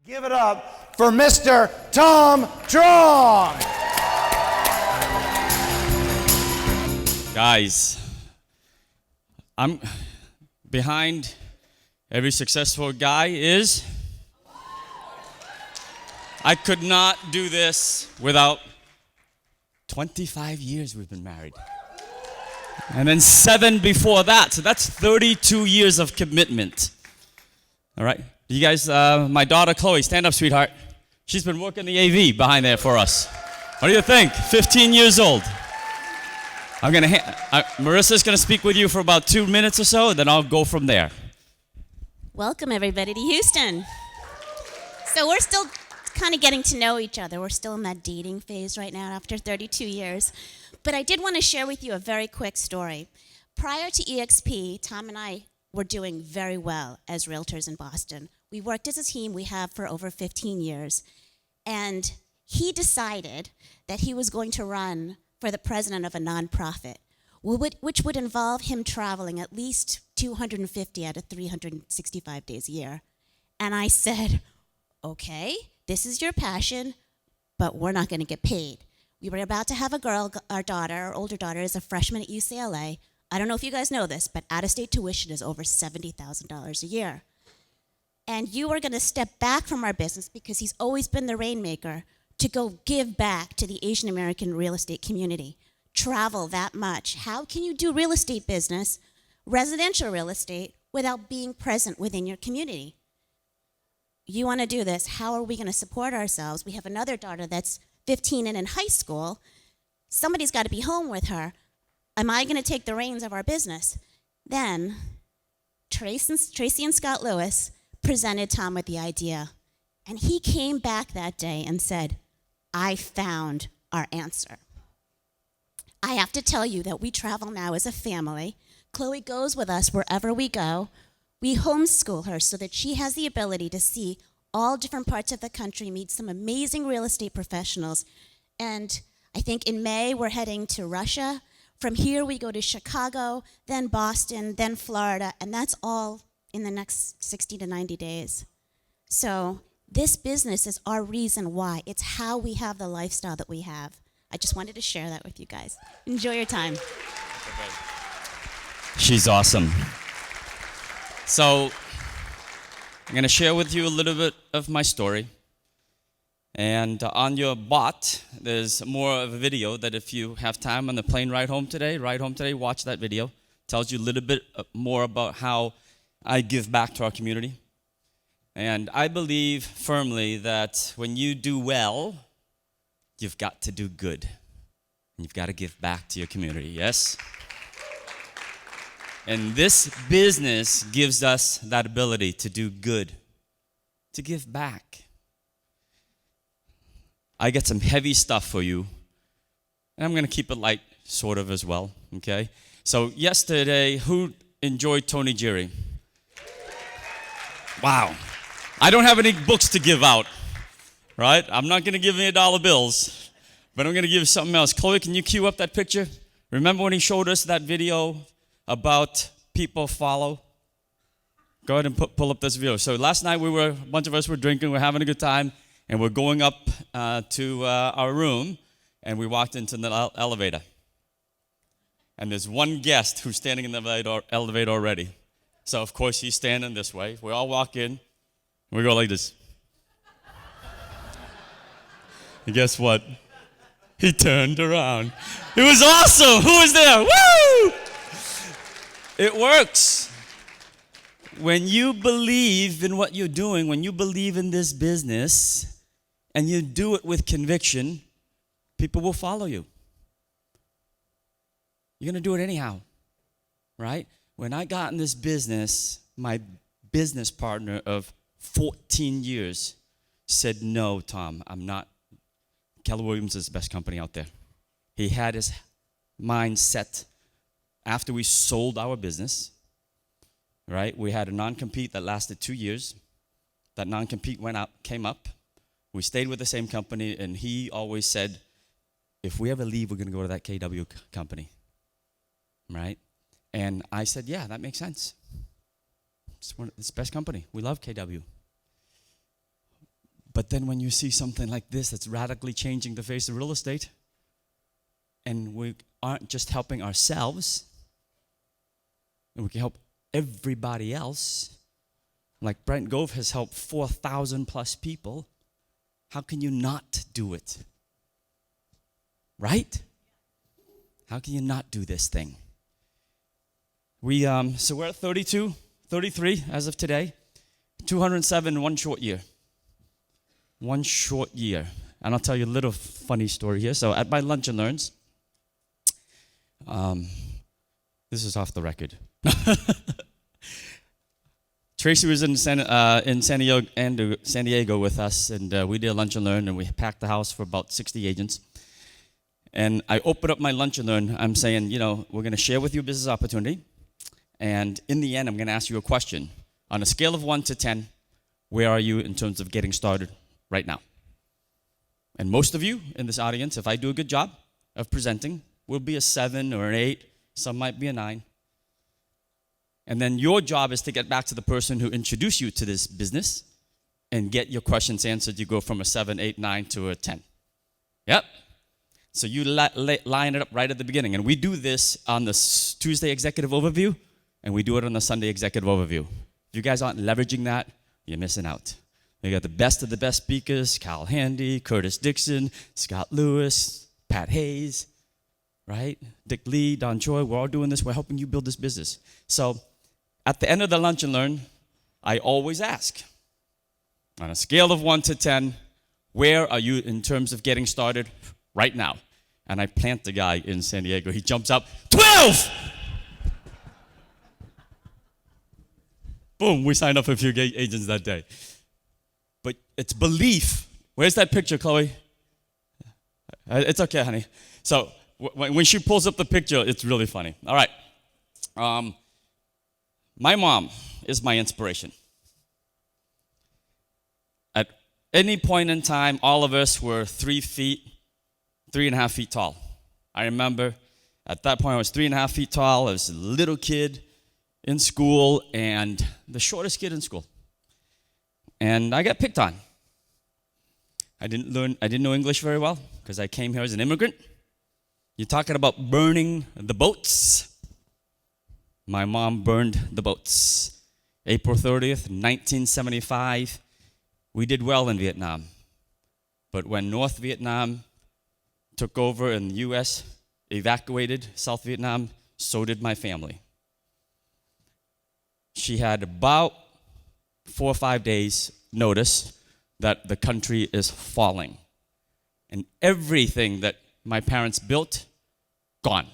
Give it up for Mr. Tom Truong. Guys, I'm behind every successful guy is. I could not do this without 25 years we've been married. And then 7 before that, so that's 32 years of commitment. All right, you guys, my daughter Chloe, stand up, sweetheart. She's been working the AV behind there for us. What do you think? 15 years old. Marissa's gonna speak with you for about 2 minutes or so, and then I'll go from there. Welcome everybody to Houston. So we're still kind of getting to know each other. We're still in that dating phase right now after 32 years. But I did want to share with you a very quick story. Prior to EXP, Tom and I were doing very well as realtors in Boston. We worked as a team, we have for over 15 years. And he decided that he was going to run for the president of a nonprofit, which would involve him traveling at least 250 out of 365 days a year. And I said, okay, this is your passion, but we're not going to get paid. We were about to have a girl, our older daughter, is a freshman at UCLA. I don't know if you guys know this, but out-of-state tuition is over $70,000 a year. And you are going to step back from our business because he's always been the rainmaker to go give back to the Asian American real estate community. Travel that much. How can you do real estate business, residential real estate, without being present within your community? You want to do this. How are we going to support ourselves? We have another daughter that's 15 and in high school. Somebody's got to be home with her. Am I going to take the reins of our business? Then Traci and Scott Lewis presented Tom with the idea. And he came back that day and said, I found our answer. I have to tell you that we travel now as a family. Chloe goes with us wherever we go. We homeschool her so that she has the ability to see all different parts of the country, meet some amazing real estate professionals. And I think in May, we're heading to Russia. From here, we go to Chicago, then Boston, then Florida, and that's all in the next 60 to 90 days. So this business is our reason why. It's how we have the lifestyle that we have. I just wanted to share that with you guys. Enjoy your time. She's awesome. So I'm going to share with you a little bit of my story. And on your bot, there's more of a video that if you have time on the plane ride home today, watch that video. Tells you a little bit more about how I give back to our community. And I believe firmly that when you do well, you've got to do good. And you've got to give back to your community, yes? And this business gives us that ability to do good, to give back. I got some heavy stuff for you, and I'm going to keep it light, sort of, as well, okay? So yesterday, who enjoyed Tony Jerry? Wow. I don't have any books to give out, right? I'm not going to give any dollar bills, but I'm going to give something else. Chloe, can you cue up that picture? Remember when he showed us that video about people follow? Go ahead and pull up this video. So last night a bunch of us were drinking, we're having a good time, and we're going up to our room, and we walked into the elevator. And there's one guest who's standing in the elevator already. So of course he's standing this way. We all walk in, we go like this. And guess what? He turned around. It was awesome. Who was there? Woo! It works. When you believe in what you're doing, when you believe in this business, and you do it with conviction, people will follow you. You're going to do it anyhow, right? When I got in this business, my business partner of 14 years said, no, Tom, I'm not. Keller Williams is the best company out there. He had his mind set after we sold our business, right? We had a non-compete that lasted 2 years. That non-compete came up. We stayed with the same company, and he always said, if we ever leave, we're going to go to that KW company, right? And I said, yeah, that makes sense. It's the best company. We love KW. But then when you see something like this that's radically changing the face of real estate, and we aren't just helping ourselves, and we can help everybody else, like Brent Gove has helped 4,000 plus people, how can you not do it? Right? How can you not do this thing? So we're at 32, 33 as of today, 207 in one short year. One short year. And I'll tell you a little funny story here. So at my lunch and learns, this is off the record. Traci was in San Diego with us, and we did a lunch and learn, and we packed the house for about 60 agents. And I opened up my lunch and learn. I'm saying, we're going to share with you a business opportunity, and in the end, I'm going to ask you a question. On a scale of 1 to 10, where are you in terms of getting started right now? And most of you in this audience, if I do a good job of presenting, will be a 7 or an 8. Some might be a 9. And then your job is to get back to the person who introduced you to this business and get your questions answered. You go from a 7, 8, 9 to a 10. Yep. So you line it up right at the beginning. And we do this on the Tuesday executive overview, and we do it on the Sunday executive overview. If you guys aren't leveraging that, you're missing out. We got the best of the best speakers: Kyle Handy, Curtis Dixon, Scott Lewis, Pat Hayes, right? Dick Lee, Don Choi. We're all doing this. We're helping you build this business. So at the end of the lunch and learn, I always ask, on a scale of 1 to 10, where are you in terms of getting started right now? And I plant the guy in San Diego. He jumps up, 12! Boom, we signed up a few agents that day. But it's belief. Where's that picture, Chloe? It's okay, honey. So when she pulls up the picture, it's really funny. All right. My mom is my inspiration. At any point in time, all of us were 3.5 feet tall. I remember at that point I was 3.5 feet tall. I was a little kid in school and the shortest kid in school. And I got picked on. I didn't know English very well because I came here as an immigrant. You're talking about burning the boats. My mom burned the boats. April 30th, 1975, we did well in Vietnam. But when North Vietnam took over and the U.S. evacuated South Vietnam, so did my family. She had about 4 or 5 days notice that the country is falling. And everything that my parents built, gone.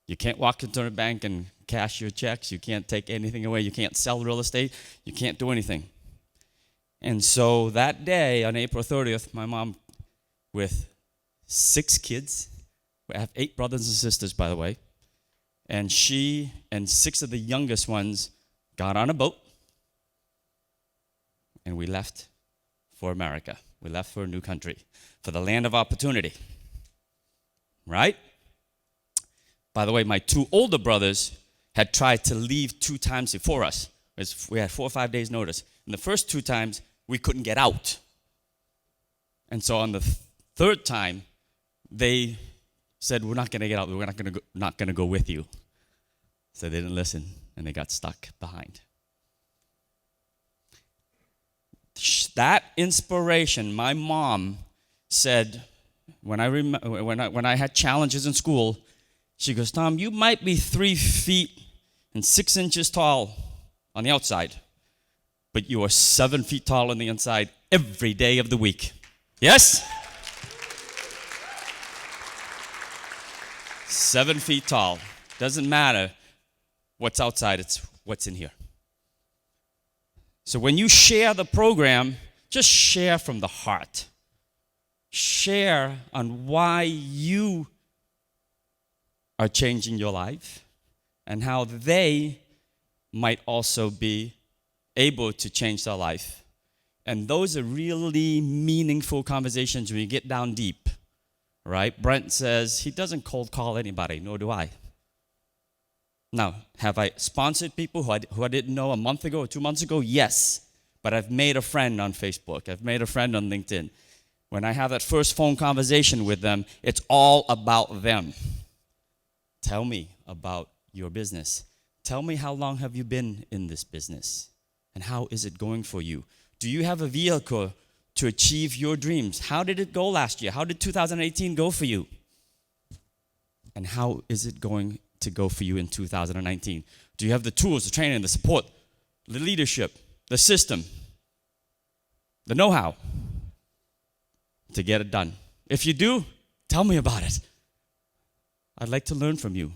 You can't walk into a bank and cash your checks. You can't take anything away. You can't sell real estate. You can't do anything. And so that day, on April 30th, my mom, with 6 kids, I have 8 brothers and sisters, by the way, and she and 6 of the youngest ones got on a boat, and we left for America. We left for a new country, for the land of opportunity. Right? By the way, my 2 older brothers had tried to leave 2 times before us. We had 4 or 5 days notice. And the first 2 times, we couldn't get out. And so on the 3rd time, they said, we're not going to get out. We're not going to go with you. So they didn't listen, and they got stuck behind. That inspiration, my mom said, when I had challenges in school, she goes, Tom, you might be 3 feet and 6 inches tall on the outside, but you are 7 feet tall on the inside every day of the week. Yes? 7 feet tall. Doesn't matter what's outside, it's what's in here. So when you share the program, just share from the heart. Share on why you are changing your life and how they might also be able to change their life. And those are really meaningful conversations when you get down deep, right? Brent says he doesn't cold call anybody, nor do I. Now, have I sponsored people who I didn't know a month ago or 2 months ago? Yes. but I've made a friend on Facebook. I've made a friend on LinkedIn. When I have that first phone conversation with them, it's all about them. Tell me about your business. Tell me how long have you been in this business and how is it going for you? Do you have a vehicle to achieve your dreams? How did it go last year? How did 2018 go for you? And how is it going to go for you in 2019? Do you have the tools, the training, the support, the leadership, the system, the know-how to get it done? If you do, tell me about it. I'd like to learn from you.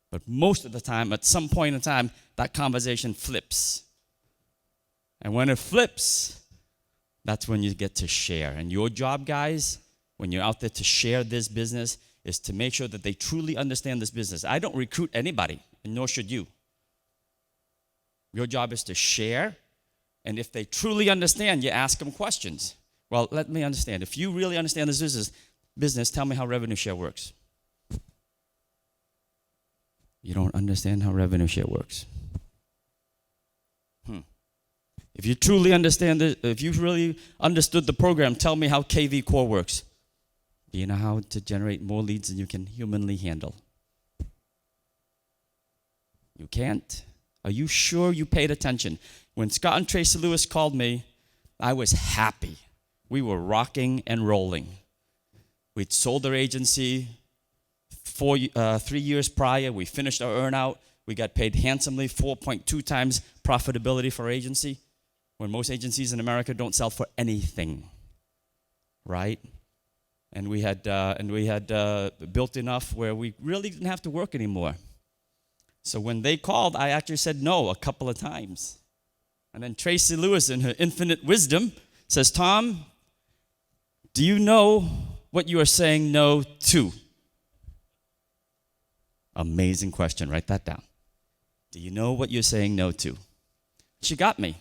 But most of the time, at some point in time, that conversation flips. And when it flips, that's when you get to share. And your job, guys, when you're out there to share this business, is to make sure that they truly understand this business. I don't recruit anybody, and nor should you. Your job is to share, and if they truly understand, you ask them questions. Well, let me understand. If you really understand this business, tell me how revenue share works. You don't understand how revenue share works. If you truly understand it, if you really understood the program, tell me how KV Core works. Do you know how to generate more leads than you can humanly handle? You can't? Are you sure you paid attention? When Scott and Traci Lewis called me, I was happy. We were rocking and rolling. We'd sold our agency 3 years prior. We finished our earnout. We got paid handsomely, 4.2 times profitability for our agency, when most agencies in America don't sell for anything, right? And we had built enough where we really didn't have to work anymore. So when they called, I actually said no a couple of times. And then Traci Lewis, in her infinite wisdom, says, Tom, do you know what you are saying no to? Amazing question. Write that down. Do you know what you're saying no to? She got me.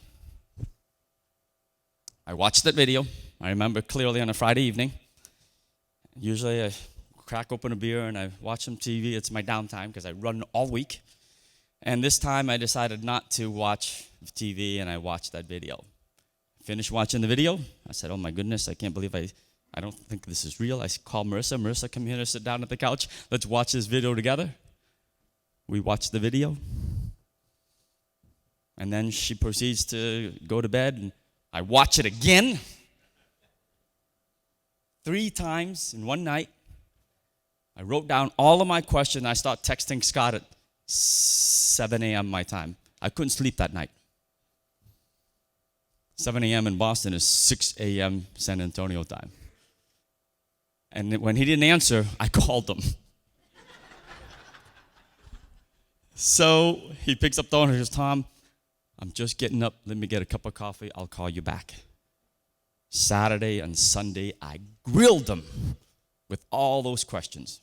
I watched that video. I remember clearly on a Friday evening. Usually I crack open a beer and I watch some TV. It's my downtime because I run all week. And this time I decided not to watch TV, and I watched that video. Finished watching the video. I said, oh my goodness, I can't believe I don't think this is real. I called Marissa. Marissa, come here, sit down at the couch. Let's watch this video together. We watched the video. And then she proceeds to go to bed, and I watch it again. 3 times in one night. I wrote down all of my questions. I start texting Scott at 7 a.m. my time. I couldn't sleep that night. 7 a.m. in Boston is 6 a.m. San Antonio time. And when he didn't answer, I called him. So he picks up the phone and says, Tom, I'm just getting up. Let me get a cup of coffee. I'll call you back. Saturday and Sunday, I grilled him with all those questions.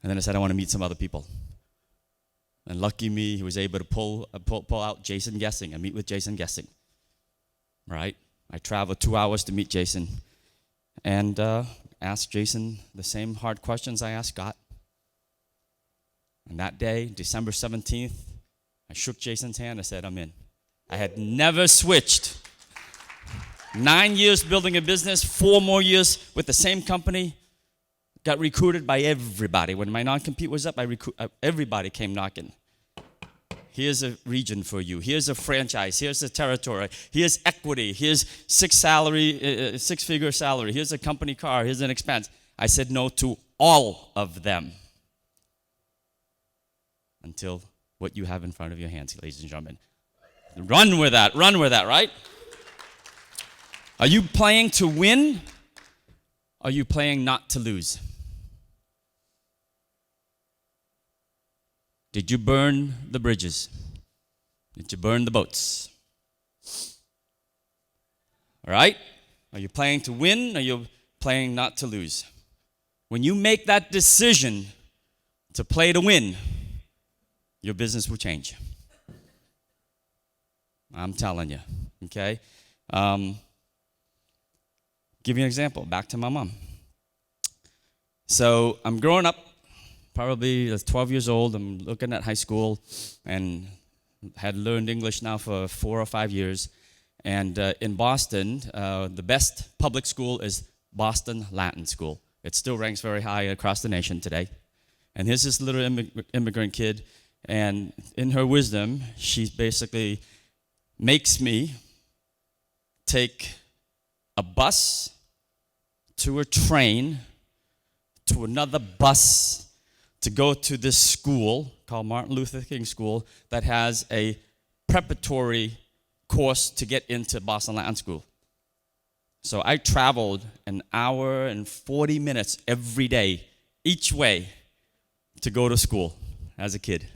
And then I said, I want to meet some other people. And lucky me, he was able to pull out Jason Guessing and meet with Jason Guessing. Right? I traveled 2 hours to meet Jason and asked Jason the same hard questions I asked Scott. And that day, December 17th, I shook Jason's hand. I said, I'm in. I had never switched. 9 years building a business, 4 more years with the same company. Got recruited by everybody. When my non-compete was up, everybody came knocking. Here's a region for you. Here's a franchise. Here's a territory. Here's equity. Here's six-figure salary. Here's a company car. Here's an expense. I said no to all of them. Until what you have in front of your hands, ladies and gentlemen. Run with that, right? Are you playing to win? Are you playing not to lose? Did you burn the bridges? Did you burn the boats? All right? Are you playing to win? Or are you playing not to lose? When you make that decision to play to win, your business will change. I'm telling you, okay? Give you an example, back to my mom. So I'm growing up, probably 12 years old. I'm looking at high school and had learned English now for 4 or 5 years. And in Boston, the best public school is Boston Latin School. It still ranks very high across the nation today. And here's this little immigrant kid, and in her wisdom, she basically makes me take a bus to a train to another bus to go to this school called Martin Luther King School that has a preparatory course to get into Boston Latin School. So I traveled an hour and 40 minutes every day, each way, to go to school as a kid.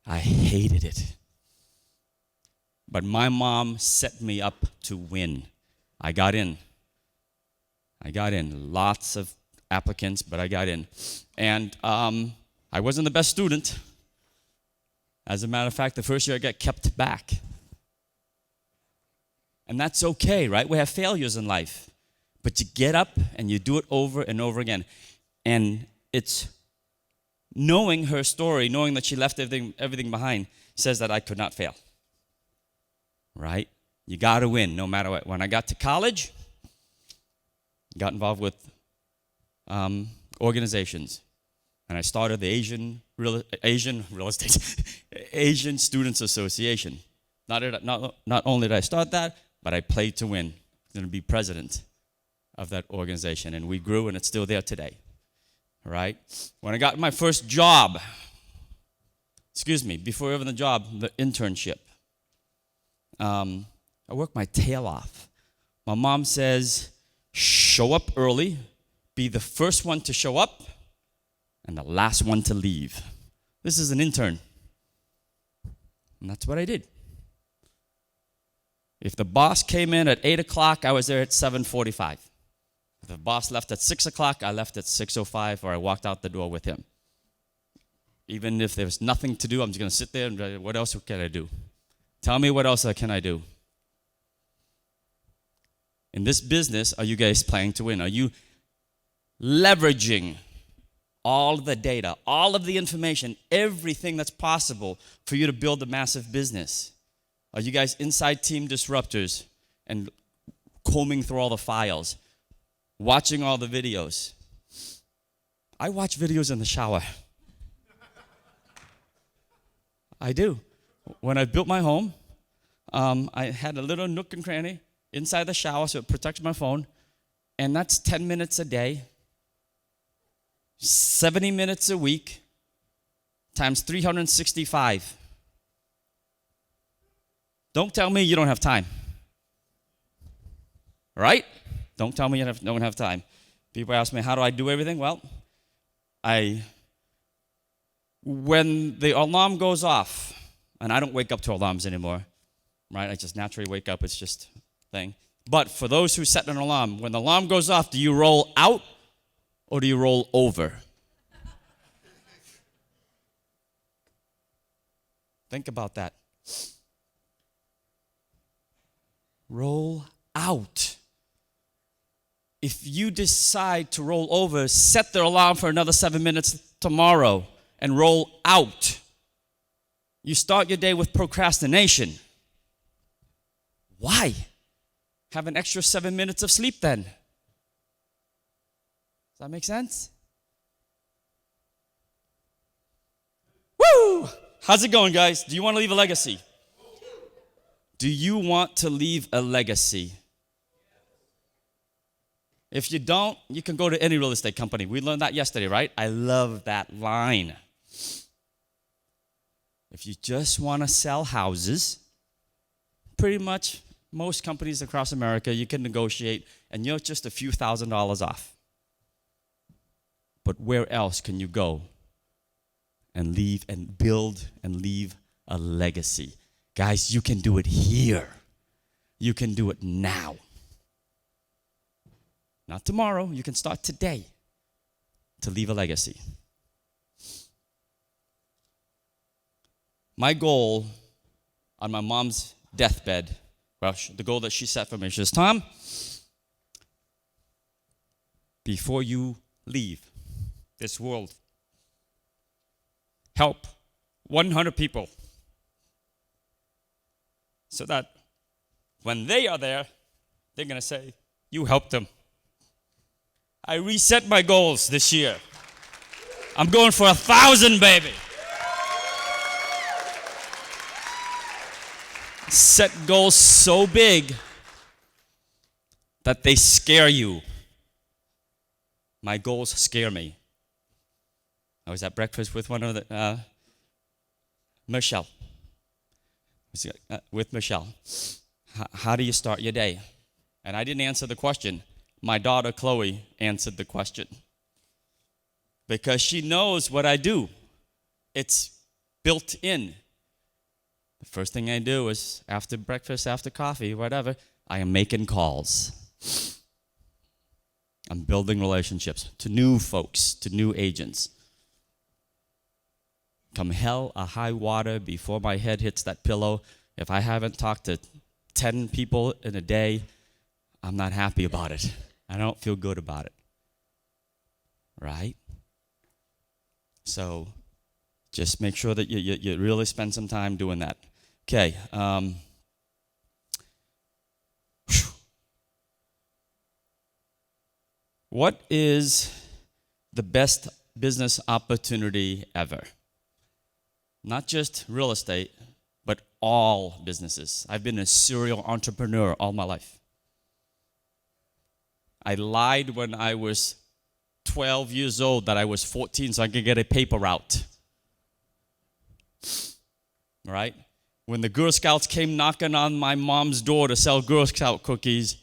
I hated it. But my mom set me up to win. I got in. Lots of applicants, but I got in. And I wasn't the best student. As a matter of fact, the first year I got kept back. And that's okay, right? We have failures in life. But you get up and you do it over and over again. And it's knowing her story, knowing that she left everything behind, says that I could not fail. Right? You got to win no matter what. When I got to college, got involved with organizations. And I started the Asian Real Estate, Asian Students Association. Not only did I start that, but I played to win. I'm going to be president of that organization. And we grew, and it's still there today. All right? When I got my first job, before even the job, the internship, I worked my tail off. My mom says, show up early, be the first one to show up, and the last one to leave. This is an intern. And that's what I did. If the boss came in at 8 o'clock, I was there at 7:45. If the boss left at 6 o'clock, I left at 6:05, or I walked out the door with him. Even if there was nothing to do, I'm just going to sit there and what else can I do? Tell me what else can I do? In this business, are you guys planning to win? Are you leveraging all the data, all of the information, everything that's possible for you to build a massive business? Are you guys inside team disruptors and combing through all the files, watching all the videos? I watch videos in the shower. I do. When I built my home, I had a little nook and cranny inside the shower so it protects my phone, and that's 10 minutes a day, 70 minutes a week, times 365. Don't tell me you don't have time. Right? Don't tell me you don't have time. People ask me, how do I do everything? Well, when the alarm goes off, and I don't wake up to alarms anymore, right? I just naturally wake up. It's just a thing. But for those who set an alarm, when the alarm goes off, do you roll out or do you roll over? Think about that. Roll out. If you decide to roll over, set the alarm for another 7 minutes tomorrow and roll out. You start your day with procrastination. Why? Have an extra 7 minutes of sleep then. Does that make sense? Woo! How's it going, guys? Do you want to leave a legacy? Do you want to leave a legacy? If you don't, you can go to any real estate company. We learned that yesterday, right? I love that line. If you just want to sell houses, pretty much most companies across America, you can negotiate, and you're just a few $1,000s off. But where else can you go and leave and build and leave a legacy? Guys, you can do it here. You can do it now. Not tomorrow. You can start today to leave a legacy. My goal on my mom's deathbed, well, the goal that she set for me, she says, Tom, before you leave this world, help 100 people so that When they are there, they're going to say, you helped them. I reset my goals this year. I'm going for 1,000, baby. Set goals so big that they scare you. My goals scare me. I was at breakfast with one of the, Michelle. With Michelle. How do you start your day? And I didn't answer the question. My daughter, Chloe, answered the question. Because she knows what I do. It's built in. The first thing I do is, after breakfast, after coffee, whatever, I am making calls. I'm building relationships to new folks, to new agents. Come hell or high water, before my head hits that pillow, if I haven't talked to 10 people in a day, I'm not happy about it. I don't feel good about it. Right? So just make sure that you really spend some time doing that. Okay. What is the best business opportunity ever? Not just real estate, but all businesses. I've been a serial entrepreneur all my life. I lied when I was 12 years old that I was 14 so I could get a paper route. All right? When the Girl Scouts came knocking on my mom's door to sell Girl Scout cookies,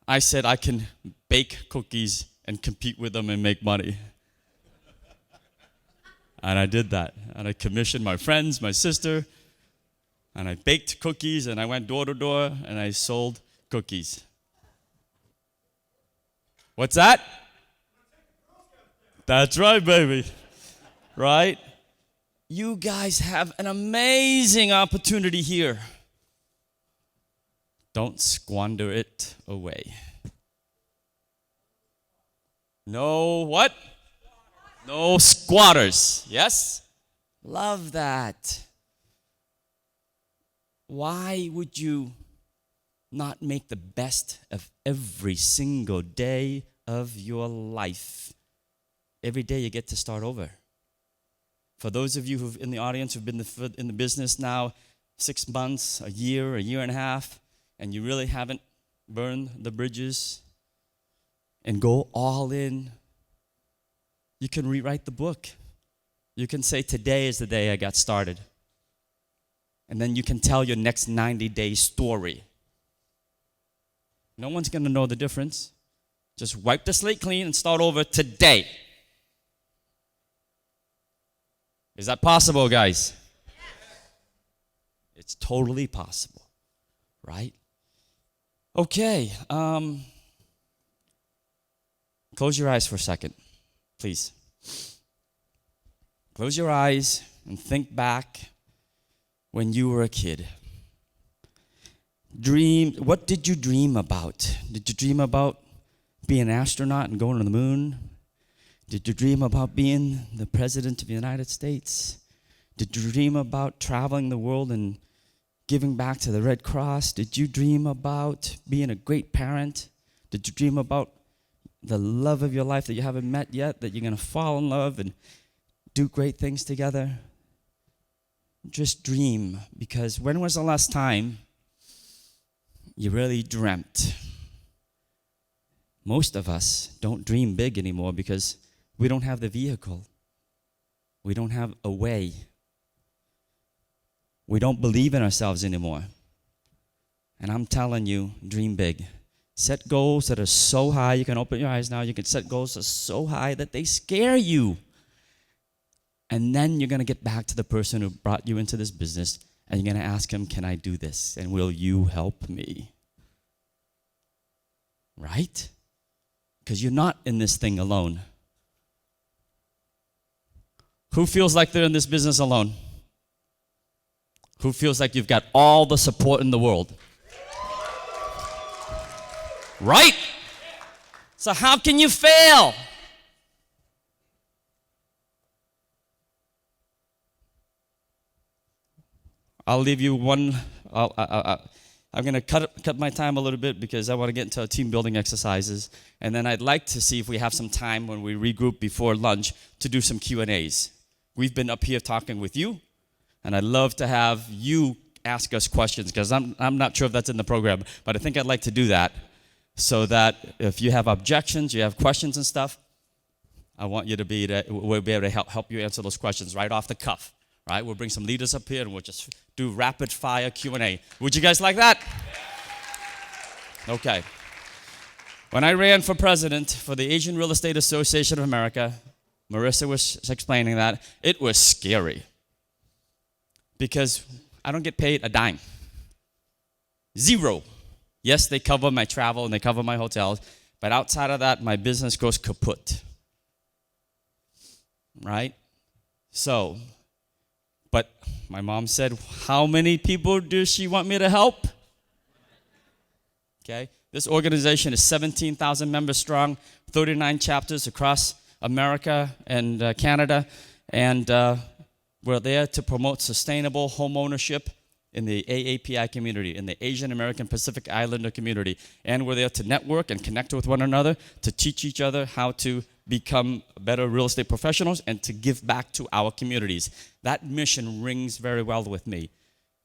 I said I can bake cookies and compete with them and make money. And I did that. And I commissioned my friends, my sister, and I baked cookies, and I went door to door, and I sold cookies. What's that? That's right, baby. Right? You guys have an amazing opportunity here. Don't squander it away. No what? No squatters. Yes? Love that. Why would you not make the best of every single day of your life? Every day you get to start over. For those of you who've in the audience who've been in the business now 6 months, a year and a half, and you really haven't burned the bridges and go all in, you can rewrite the book. You can say, today is the day I got started. And then you can tell your next 90-day story. No one's going to know the difference. Just wipe the slate clean and start over today. Is that possible, guys? Yes. It's totally possible, right? Okay. Close your eyes for a second, please. Close your eyes and think back when you were a kid. What did you dream about? Did you dream about being an astronaut and going to the moon? Did you dream about being the president of the United States? Did you dream about traveling the world and giving back to the Red Cross? Did you dream about being a great parent? Did you dream about the love of your life that you haven't met yet, that you're going to fall in love and do great things together? Just dream, because when was the last time you really dreamt? Most of us don't dream big anymore because we don't have the vehicle. We don't have a way. We don't believe in ourselves anymore. And I'm telling you, dream big. Set goals that are so high. You can open your eyes now. You can set goals that are so high that they scare you. And then you're going to get back to the person who brought you into this business, and you're going to ask him, can I do this? And will you help me? Right? Because you're not in this thing alone. Who feels like they're in this business alone? Who feels like you've got all the support in the world? Right? So how can you fail? I'll leave you one. I'm going to cut my time a little bit because I want to get into our team building exercises. And then I'd like to see if we have some time when we regroup before lunch to do some Q&As. We've been up here talking with you, and I'd love to have you ask us questions because I'm not sure if that's in the program, but I think I'd like to do that so that if you have objections, you have questions and stuff, I want you to we'll be able to help you answer those questions right off the cuff. Right? We'll bring some leaders up here and we'll just do rapid fire Q&A. Would you guys like that? Okay. When I ran for president for the Asian Real Estate Association of America, Marissa was explaining that, it was scary. Because I don't get paid a dime. Zero. Yes, they cover my travel and they cover my hotels, but outside of that, my business goes kaput. Right? So, but my mom said, how many people does she want me to help? Okay. This organization is 17,000 members strong, 39 chapters across America and Canada, and we're there to promote sustainable home ownership in the AAPI community, in the Asian American Pacific Islander community. And we're there to network and connect with one another, to teach each other how to become better real estate professionals and to give back to our communities. That mission rings very well with me.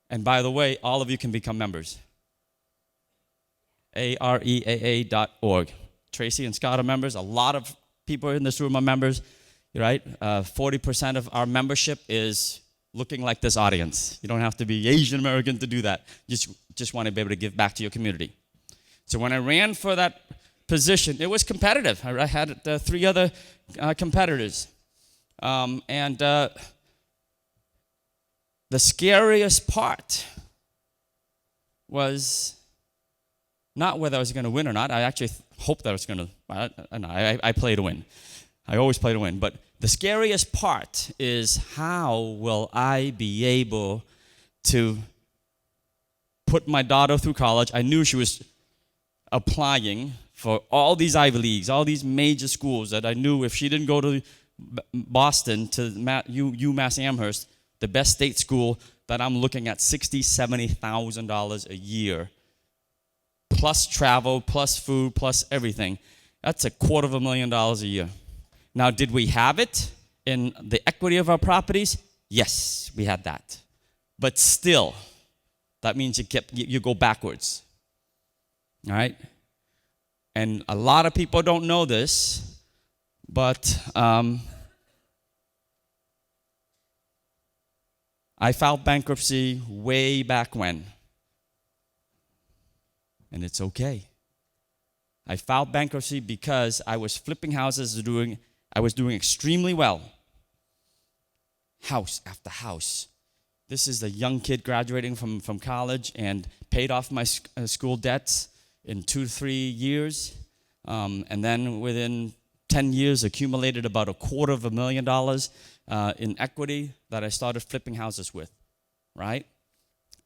And by the way, all of you can become members. AREAA.org. Traci and Scott are members. A lot of people in this room are members, right? 40% of our membership is looking like this audience. You don't have to be Asian American to do that. Just want to be able to give back to your community. So when I ran for that position, it was competitive. I had 3 other competitors. The scariest part was not whether I was going to win or not. I actually hoped that I was going to. I play to win. I always play to win. But the scariest part is how will I be able to put my daughter through college? I knew she was applying for all these Ivy Leagues, all these major schools that I knew if she didn't go to Boston, to UMass Amherst, the best state school, that I'm looking at $60,000, $70,000 a year, plus travel, plus food, plus everything. That's $250,000 a year. Now, did we have it in the equity of our properties? Yes, we had that. But still, that means you go backwards. All right? And a lot of people don't know this, but I filed bankruptcy way back when. And it's okay. I filed bankruptcy because I was flipping houses, I was doing extremely well. House after house. This is a young kid graduating from college and paid off my school debts in 2 to 3 years. And then within 10 years, accumulated about $250,000 in equity that I started flipping houses with, right?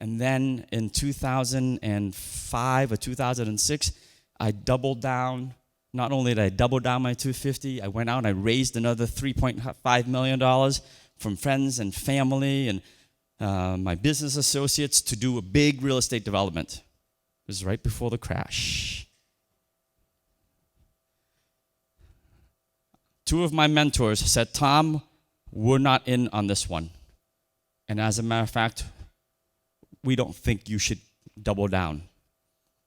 And then in 2005 or 2006, I doubled down. Not only did I double down my 250, I went out and I raised another $3.5 million from friends and family and my business associates to do a big real estate development. It was right before the crash. 2 of my mentors said, Tom, we're not in on this one. And as a matter of fact, we don't think you should double down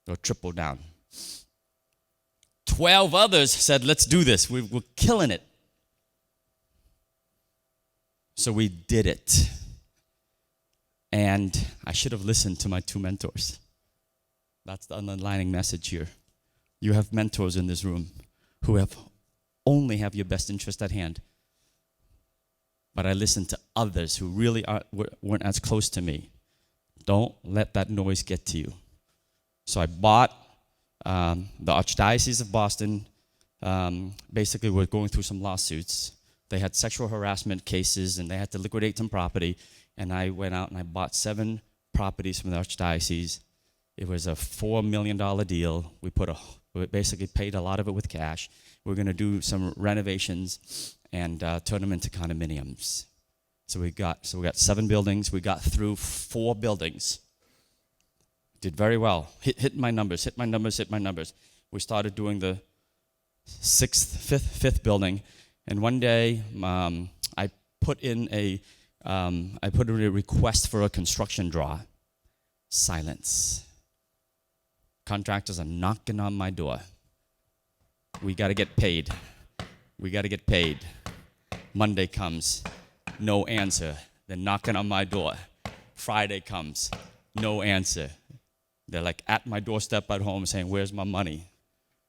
or triple down. 12 others said, let's do this. We're killing it. So we did it. And I should have listened to my 2 mentors. That's the underlining message here. You have mentors in this room who only have your best interest at hand. But I listened to others who really weren't as close to me. Don't let that noise get to you. So I bought the Archdiocese of Boston. Basically, we're going through some lawsuits. They had sexual harassment cases, and they had to liquidate some property. And I went out and I bought 7 properties from the Archdiocese. It was a $4 million deal. We basically paid a lot of it with cash. We're going to do some renovations and turn them into condominiums. So we got 7 buildings. We got through 4 buildings. Did very well. Hit my numbers. We started doing the fifth building, and one day I put in a request for a construction draw. Silence. Contractors are knocking on my door. We got to get paid. Monday comes, no answer. They're knocking on my door. Friday comes, no answer. They're like at my doorstep at home saying, "Where's my money?"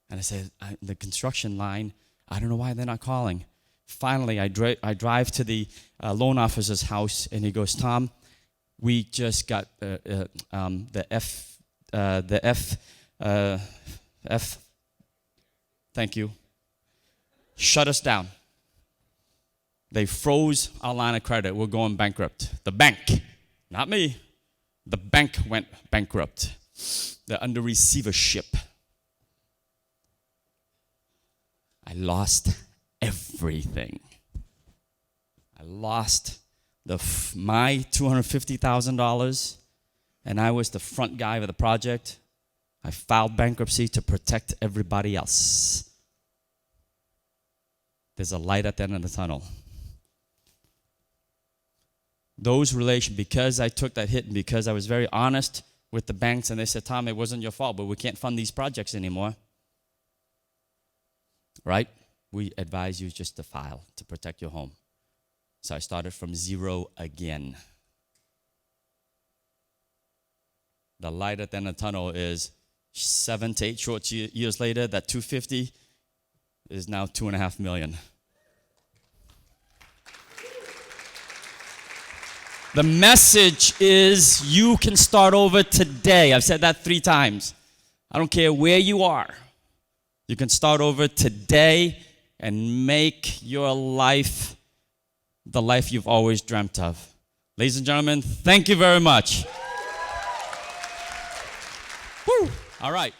And I said, "The construction line, I don't know why they're not calling." Finally, I drive to the loan officer's house, and he goes, "Tom, we just got the F, thank you, shut us down. They froze our line of credit. We're going bankrupt." The bank, not me. The bank went bankrupt. They're under receivership. I lost everything. I lost my $250,000, and I was the front guy of the project. I filed bankruptcy to protect everybody else. There's a light at the end of the tunnel. Because I took that hit and because I was very honest with the banks, and they said, "Tom, it wasn't your fault, but we can't fund these projects anymore." Right? We advise you just to file to protect your home. So I started from zero again. The light at the end of the tunnel is 7 to 8 short years later. That 250 is now 2.5 million. The message is you can start over today. I've said that 3 times. I don't care where you are. You can start over today and make your life the life you've always dreamt of. Ladies and gentlemen, thank you very much. Woo. All right.